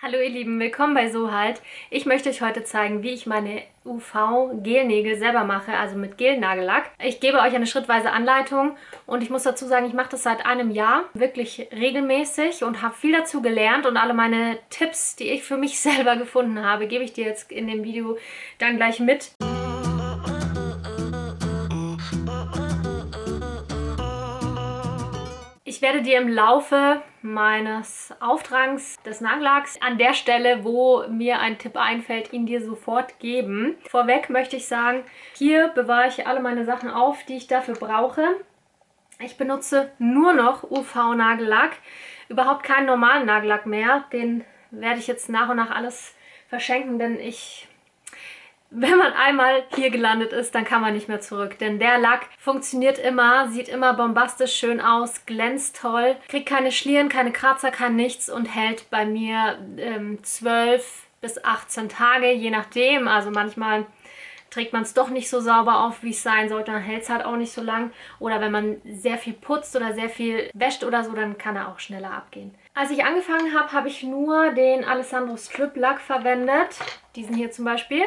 Hallo ihr Lieben, willkommen bei Sohalt. Ich möchte euch heute zeigen, wie ich meine UV-Gelnägel selber mache, also mit Gelnagellack. Ich gebe euch eine schrittweise Anleitung und ich muss dazu sagen, ich mache das seit einem Jahr wirklich regelmäßig und habe viel dazu gelernt und alle meine Tipps, die ich für mich selber gefunden habe, gebe ich dir jetzt in dem Video dann gleich mit. Ich werde dir im Laufe meines Auftragens des Nagellacks an der Stelle, wo mir ein Tipp einfällt, ihn dir sofort geben. Vorweg möchte ich sagen, hier bewahre ich alle meine Sachen auf, die ich dafür brauche. Ich benutze nur noch UV-Nagellack, überhaupt keinen normalen Nagellack mehr. Den werde ich jetzt nach und nach alles verschenken, denn wenn man einmal hier gelandet ist, dann kann man nicht mehr zurück. Denn der Lack funktioniert immer, sieht immer bombastisch schön aus, glänzt toll, kriegt keine Schlieren, keine Kratzer, kein nichts und hält bei mir 12 bis 18 Tage, je nachdem. Also manchmal trägt man es doch nicht so sauber auf, wie es sein sollte, dann hält es halt auch nicht so lang. Oder wenn man sehr viel putzt oder sehr viel wäscht oder so, dann kann er auch schneller abgehen. Als ich angefangen habe, habe ich nur den Alessandro Strip Lack verwendet. Diesen hier zum Beispiel.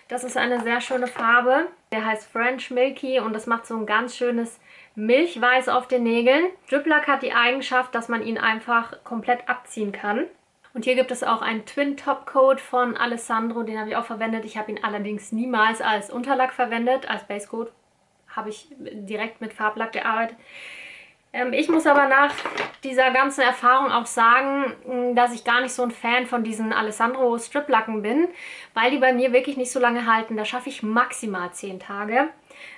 Das ist eine sehr schöne Farbe. Der heißt French Milky und das macht so ein ganz schönes Milchweiß auf den Nägeln. Strip Lack hat die Eigenschaft, dass man ihn einfach komplett abziehen kann. Und hier gibt es auch einen Twin Top Coat von Alessandro, den habe ich auch verwendet. Ich habe ihn allerdings niemals als Unterlack verwendet, als Base Coat habe ich direkt mit Farblack gearbeitet. Ich muss aber nach dieser ganzen Erfahrung auch sagen, dass ich gar nicht so ein Fan von diesen Alessandro Striplacken bin, weil die bei mir wirklich nicht so lange halten. Da schaffe ich maximal 10 Tage.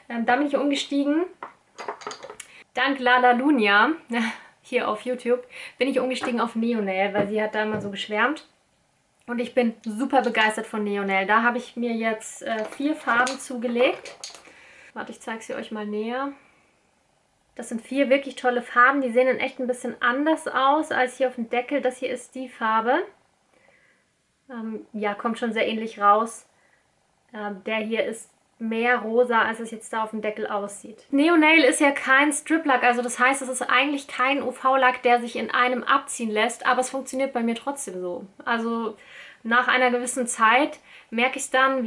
Da bin ich umgestiegen. Dank Lala Lunia, hier auf YouTube, bin ich umgestiegen auf Neonail, weil sie hat da immer so geschwärmt. Und ich bin super begeistert von Neonail. Da habe ich mir jetzt 4 Farben zugelegt. Warte, ich zeige sie euch mal näher. Das sind 4 wirklich tolle Farben. Die sehen in echt ein bisschen anders aus als hier auf dem Deckel. Das hier ist die Farbe. Ja, kommt schon sehr ähnlich raus. Der hier ist mehr rosa, als es jetzt da auf dem Deckel aussieht. Neonail ist ja kein Strip-Lack, also das heißt, es ist eigentlich kein UV-Lack, der sich in einem abziehen lässt, aber es funktioniert bei mir trotzdem so. Also nach einer gewissen Zeit merke ich es dann,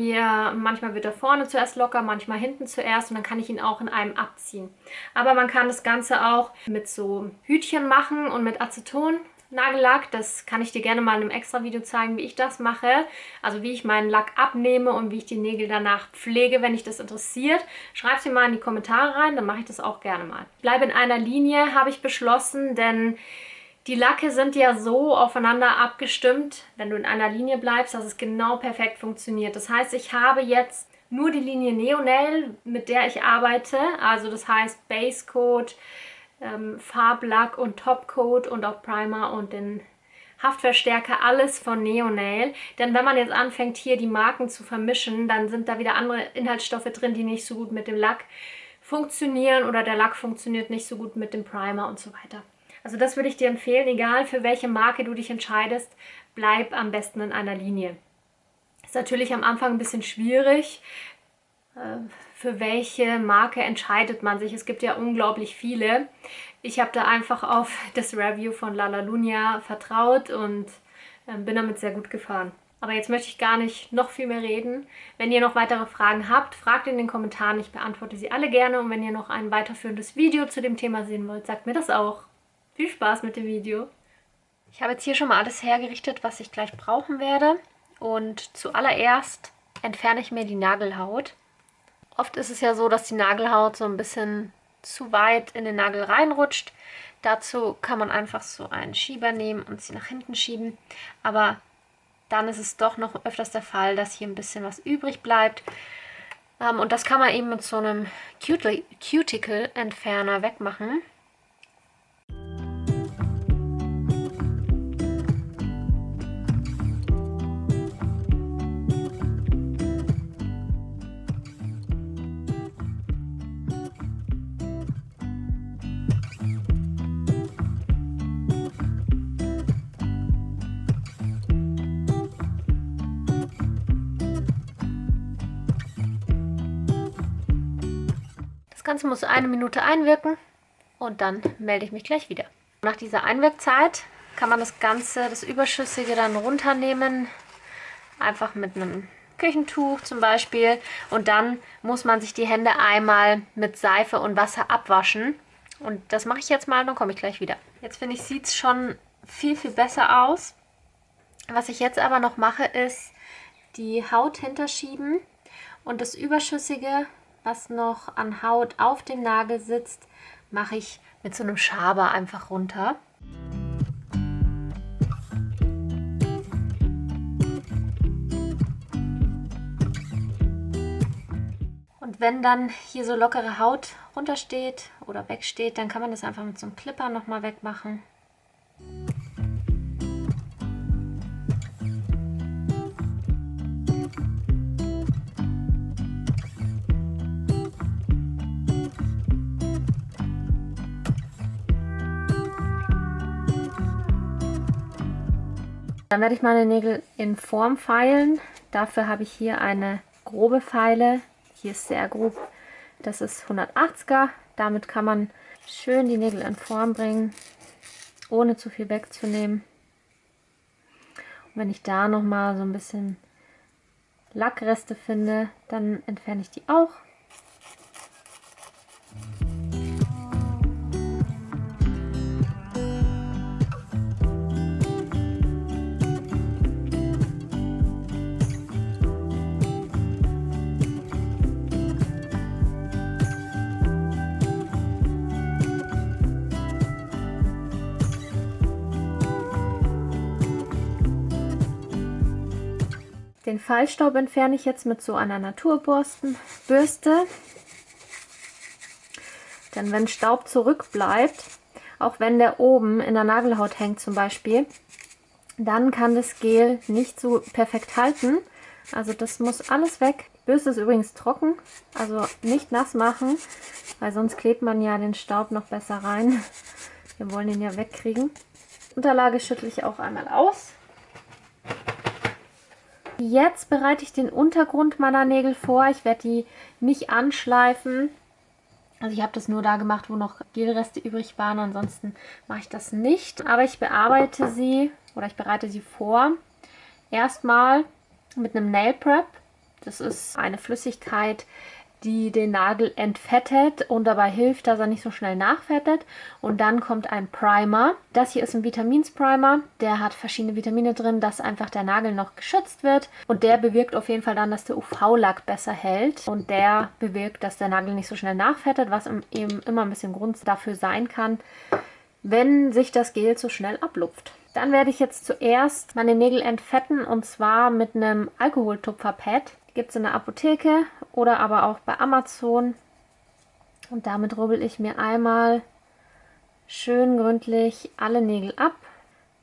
manchmal wird er vorne zuerst locker, manchmal hinten zuerst und dann kann ich ihn auch in einem abziehen. Aber man kann das Ganze auch mit so Hütchen machen und mit Aceton-Nagellack. Das kann ich dir gerne mal in einem extra Video zeigen, wie ich das mache. Also wie ich meinen Lack abnehme und wie ich die Nägel danach pflege, wenn dich das interessiert. Schreib es mir mal in die Kommentare rein, dann mache ich das auch gerne mal. Ich bleibe in einer Linie, habe ich beschlossen, denn die Lacke sind ja so aufeinander abgestimmt, wenn du in einer Linie bleibst, dass es genau perfekt funktioniert. Das heißt, ich habe jetzt nur die Linie Neonail, mit der ich arbeite. Also das heißt Base Coat, Farblack und Top Coat und auch Primer und den Haftverstärker, alles von Neonail. Denn wenn man jetzt anfängt, hier die Marken zu vermischen, dann sind da wieder andere Inhaltsstoffe drin, die nicht so gut mit dem Lack funktionieren oder der Lack funktioniert nicht so gut mit dem Primer und so weiter. Also das würde ich dir empfehlen, egal für welche Marke du dich entscheidest, bleib am besten in einer Linie. Ist natürlich am Anfang ein bisschen schwierig, für welche Marke entscheidet man sich. Es gibt ja unglaublich viele. Ich habe da einfach auf das Review von Lala Lunia vertraut und bin damit sehr gut gefahren. Aber jetzt möchte ich gar nicht noch viel mehr reden. Wenn ihr noch weitere Fragen habt, fragt in den Kommentaren. Ich beantworte sie alle gerne. Und wenn ihr noch ein weiterführendes Video zu dem Thema sehen wollt, sagt mir das auch. Viel Spaß mit dem Video. Ich habe jetzt hier schon mal alles hergerichtet, was ich gleich brauchen werde. Und zuallererst entferne ich mir die Nagelhaut. Oft ist es ja so, dass die Nagelhaut so ein bisschen zu weit in den Nagel reinrutscht. Dazu kann man einfach so einen Schieber nehmen und sie nach hinten schieben. Aber dann ist es doch noch öfters der Fall, dass hier ein bisschen was übrig bleibt. Und das kann man eben mit so einem Cuticle-Entferner wegmachen. Das Ganze muss 1 Minute einwirken und dann melde ich mich gleich wieder. Nach dieser Einwirkzeit kann man das Ganze, das Überschüssige dann runternehmen. Einfach mit einem Küchentuch zum Beispiel. Und dann muss man sich die Hände einmal mit Seife und Wasser abwaschen. Und das mache ich jetzt mal, dann komme ich gleich wieder. Jetzt finde ich, sieht es schon viel, viel besser aus. Was ich jetzt aber noch mache, ist die Haut hinterschieben und das Überschüssige, was noch an Haut auf dem Nagel sitzt, mache ich mit so einem Schaber einfach runter. Und wenn dann hier so lockere Haut runtersteht oder wegsteht, dann kann man das einfach mit so einem Clipper nochmal wegmachen. Dann werde ich meine Nägel in Form feilen. Dafür habe ich hier eine grobe Feile. Hier ist sehr grob. Das ist 180er. Damit kann man schön die Nägel in Form bringen, ohne zu viel wegzunehmen. Und wenn ich da nochmal so ein bisschen Lackreste finde, dann entferne ich die auch. Den Fallstaub entferne ich jetzt mit so einer Naturbürste. Denn wenn Staub zurückbleibt, auch wenn der oben in der Nagelhaut hängt zum Beispiel, dann kann das Gel nicht so perfekt halten. Also das muss alles weg. Die Bürste ist übrigens trocken, also nicht nass machen, weil sonst klebt man ja den Staub noch besser rein. Wir wollen ihn ja wegkriegen. Die Unterlage schüttle ich auch einmal aus. Jetzt bereite ich den Untergrund meiner Nägel vor. Ich werde die nicht anschleifen. Also ich habe das nur da gemacht, wo noch Gelreste übrig waren. Ansonsten mache ich das nicht. Aber ich bearbeite sie oder ich bereite sie vor. Erstmal mit einem Nail Prep. Das ist eine Flüssigkeit, die den Nagel entfettet und dabei hilft, dass er nicht so schnell nachfettet. Und dann kommt ein Primer. Das hier ist ein Vitaminsprimer. Der hat verschiedene Vitamine drin, dass einfach der Nagel noch geschützt wird. Und der bewirkt auf jeden Fall dann, dass der UV-Lack besser hält. Und der bewirkt, dass der Nagel nicht so schnell nachfettet, was eben immer ein bisschen Grund dafür sein kann, wenn sich das Gel zu schnell ablupft. Dann werde ich jetzt zuerst meine Nägel entfetten und zwar mit einem Alkoholtupferpad. Gibt es in der Apotheke oder aber auch bei Amazon. Und damit rubbel ich mir einmal schön gründlich alle Nägel ab.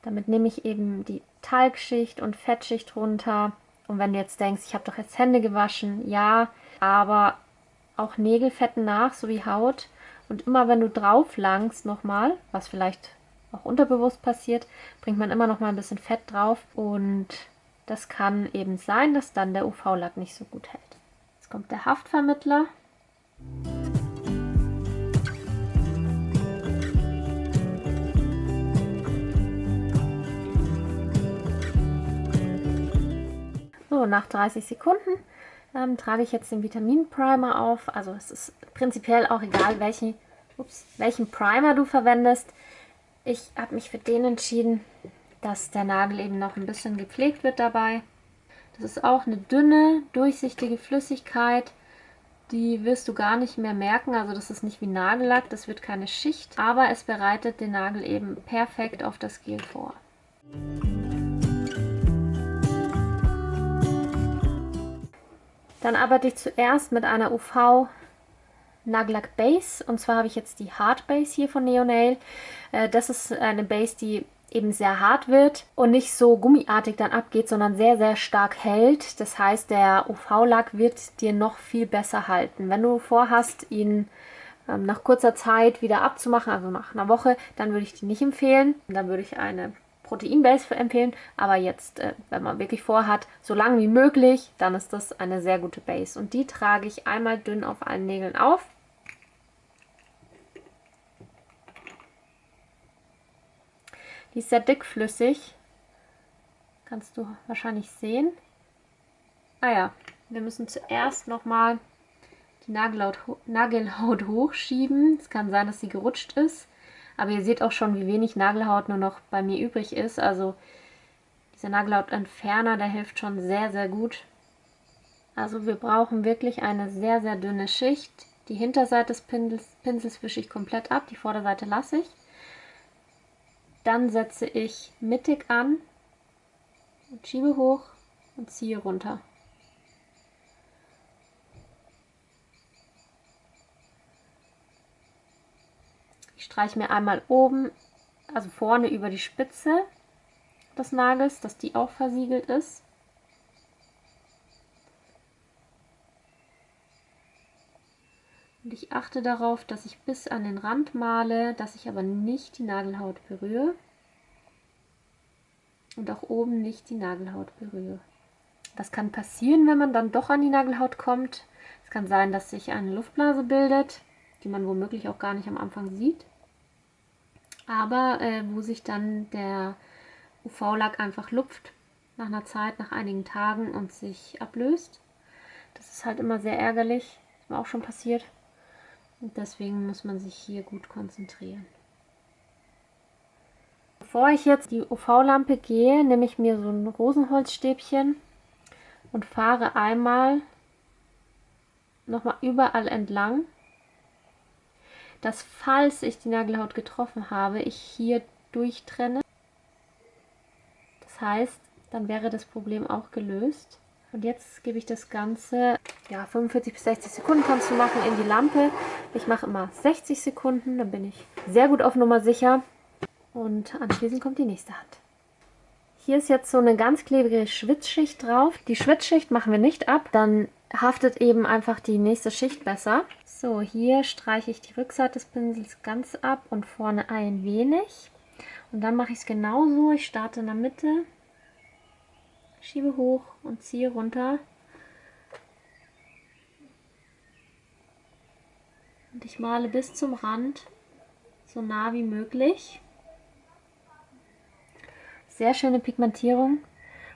Damit nehme ich eben die Talgschicht und Fettschicht runter. Und wenn du jetzt denkst, ich habe doch jetzt Hände gewaschen, ja, aber auch Nägel fetten nach, so wie Haut. Und immer wenn du drauf langst nochmal, was vielleicht auch unterbewusst passiert, bringt man immer noch mal ein bisschen Fett drauf und das kann eben sein, dass dann der UV-Lack nicht so gut hält. Jetzt kommt der Haftvermittler. So, nach 30 Sekunden trage ich jetzt den Vitaminprimer auf. Also es ist prinzipiell auch egal, welchen Primer du verwendest. Ich habe mich für den entschieden, dass der Nagel eben noch ein bisschen gepflegt wird dabei. Das ist auch eine dünne, durchsichtige Flüssigkeit. Die wirst du gar nicht mehr merken. Also das ist nicht wie Nagellack, das wird keine Schicht. Aber es bereitet den Nagel eben perfekt auf das Gel vor. Dann arbeite ich zuerst mit einer UV Nagellack Base. Und zwar habe ich jetzt die Hard Base hier von Neonail. Das ist eine Base, die eben sehr hart wird und nicht so gummiartig dann abgeht, sondern sehr, sehr stark hält. Das heißt, der UV-Lack wird dir noch viel besser halten. Wenn du vorhast, ihn nach kurzer Zeit wieder abzumachen, also nach einer Woche, dann würde ich die nicht empfehlen. Dann würde ich eine Protein-Base empfehlen. Aber jetzt, wenn man wirklich vorhat, so lange wie möglich, dann ist das eine sehr gute Base. Und die trage ich einmal dünn auf allen Nägeln auf. Die ist sehr dickflüssig. Kannst du wahrscheinlich sehen. Ah ja, wir müssen zuerst nochmal die Nagelhaut hochschieben. Es kann sein, dass sie gerutscht ist. Aber ihr seht auch schon, wie wenig Nagelhaut nur noch bei mir übrig ist. Also dieser Nagelhautentferner, der hilft schon sehr, sehr gut. Also wir brauchen wirklich eine sehr, sehr dünne Schicht. Die Hinterseite des Pinsels wische ich komplett ab, die Vorderseite lasse ich. Dann setze ich mittig an und schiebe hoch und ziehe runter. Ich streiche mir einmal oben, also vorne über die Spitze des Nagels, dass die auch versiegelt ist. Und ich achte darauf, dass ich bis an den Rand male, dass ich aber nicht die Nagelhaut berühre. Und auch oben nicht die Nagelhaut berühre. Was kann passieren, wenn man dann doch an die Nagelhaut kommt? Es kann sein, dass sich eine Luftblase bildet, die man womöglich auch gar nicht am Anfang sieht. Aber wo sich dann der UV-Lack einfach lupft, nach einer Zeit, nach einigen Tagen und sich ablöst. Das ist halt immer sehr ärgerlich, ist mir auch schon passiert. Und deswegen muss man sich hier gut konzentrieren. Bevor ich jetzt die UV-Lampe gehe, nehme ich mir so ein Rosenholzstäbchen und fahre einmal nochmal überall entlang, dass, falls ich die Nagelhaut getroffen habe, ich hier durchtrenne. Das heißt, dann wäre das Problem auch gelöst. Und jetzt gebe ich das Ganze, ja, 45 bis 60 Sekunden kannst du machen, in die Lampe. Ich mache immer 60 Sekunden, dann bin ich sehr gut auf Nummer sicher. Und anschließend kommt die nächste Hand. Hier ist jetzt so eine ganz klebrige Schwitzschicht drauf. Die Schwitzschicht machen wir nicht ab, dann haftet eben einfach die nächste Schicht besser. So, hier streiche ich die Rückseite des Pinsels ganz ab und vorne ein wenig. Und dann mache ich es genauso. Ich starte in der Mitte, schiebe hoch und ziehe runter. Und ich male bis zum Rand, so nah wie möglich. Sehr schöne Pigmentierung,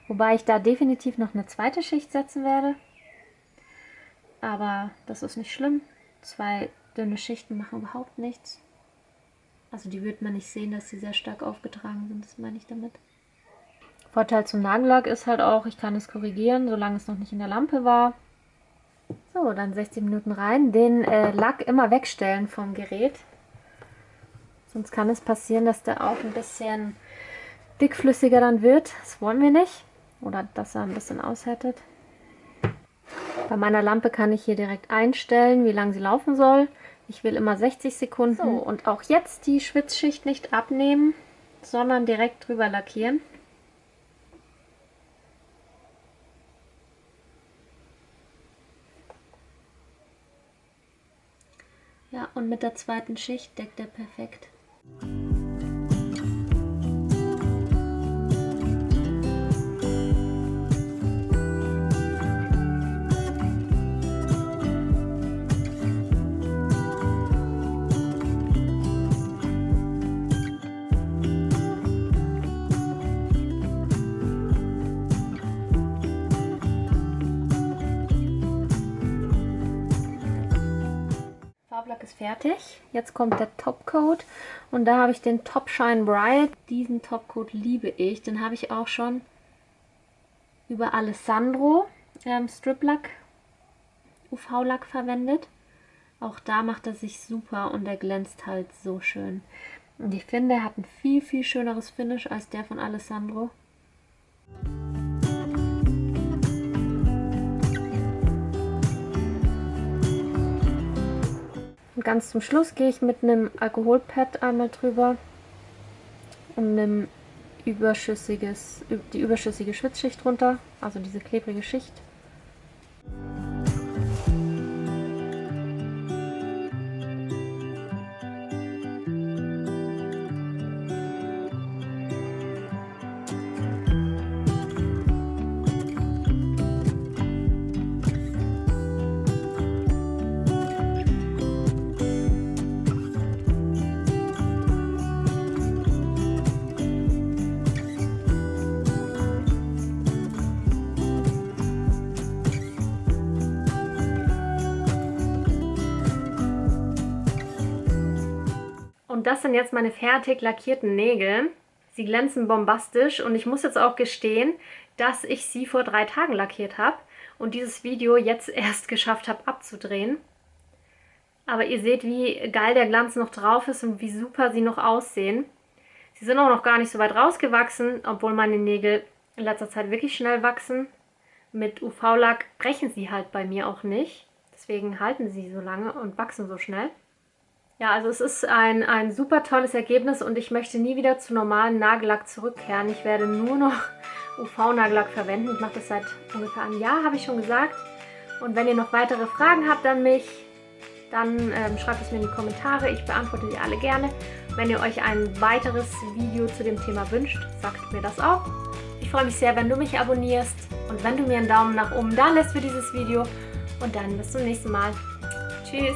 wobei ich da definitiv noch eine zweite Schicht setzen werde. Aber das ist nicht schlimm. 2 dünne Schichten machen überhaupt nichts. Also die wird man nicht sehen, dass sie sehr stark aufgetragen sind, das meine ich damit. Vorteil zum Nagellack ist halt auch, ich kann es korrigieren, solange es noch nicht in der Lampe war. So, dann 16 Minuten rein. Den Lack immer wegstellen vom Gerät. Sonst kann es passieren, dass der auch ein bisschen dickflüssiger dann wird. Das wollen wir nicht. Oder dass er ein bisschen aushärtet. Bei meiner Lampe kann ich hier direkt einstellen, wie lange sie laufen soll. Ich will immer 60 Sekunden. So, und auch jetzt die Schwitzschicht nicht abnehmen, sondern direkt drüber lackieren. Ja, und mit der zweiten Schicht deckt er perfekt. Farblack ist fertig. Jetzt kommt der Topcoat und da habe ich den Top Shine Bright. Diesen Topcoat liebe ich. Den habe ich auch schon über Alessandro Strip-Lack, UV-Lack verwendet. Auch da macht er sich super und er glänzt halt so schön. Und ich finde, er hat ein viel, viel schöneres Finish als der von Alessandro. Und ganz zum Schluss gehe ich mit einem Alkoholpad einmal drüber und nehme die überschüssige Schwitzschicht runter, also diese klebrige Schicht. Und das sind jetzt meine fertig lackierten Nägel. Sie glänzen bombastisch und ich muss jetzt auch gestehen, dass ich sie vor 3 Tagen lackiert habe und dieses Video jetzt erst geschafft habe abzudrehen. Aber ihr seht, wie geil der Glanz noch drauf ist und wie super sie noch aussehen. Sie sind auch noch gar nicht so weit rausgewachsen, obwohl meine Nägel in letzter Zeit wirklich schnell wachsen. Mit UV-Lack brechen sie halt bei mir auch nicht. Deswegen halten sie so lange und wachsen so schnell. Ja, also es ist ein super tolles Ergebnis und ich möchte nie wieder zu normalen Nagellack zurückkehren. Ich werde nur noch UV-Nagellack verwenden. Ich mache das seit ungefähr einem Jahr, habe ich schon gesagt. Und wenn ihr noch weitere Fragen habt an mich, dann schreibt es mir in die Kommentare. Ich beantworte die alle gerne. Wenn ihr euch ein weiteres Video zu dem Thema wünscht, sagt mir das auch. Ich freue mich sehr, wenn du mich abonnierst und wenn du mir einen Daumen nach oben da lässt für dieses Video. Und dann bis zum nächsten Mal. Tschüss!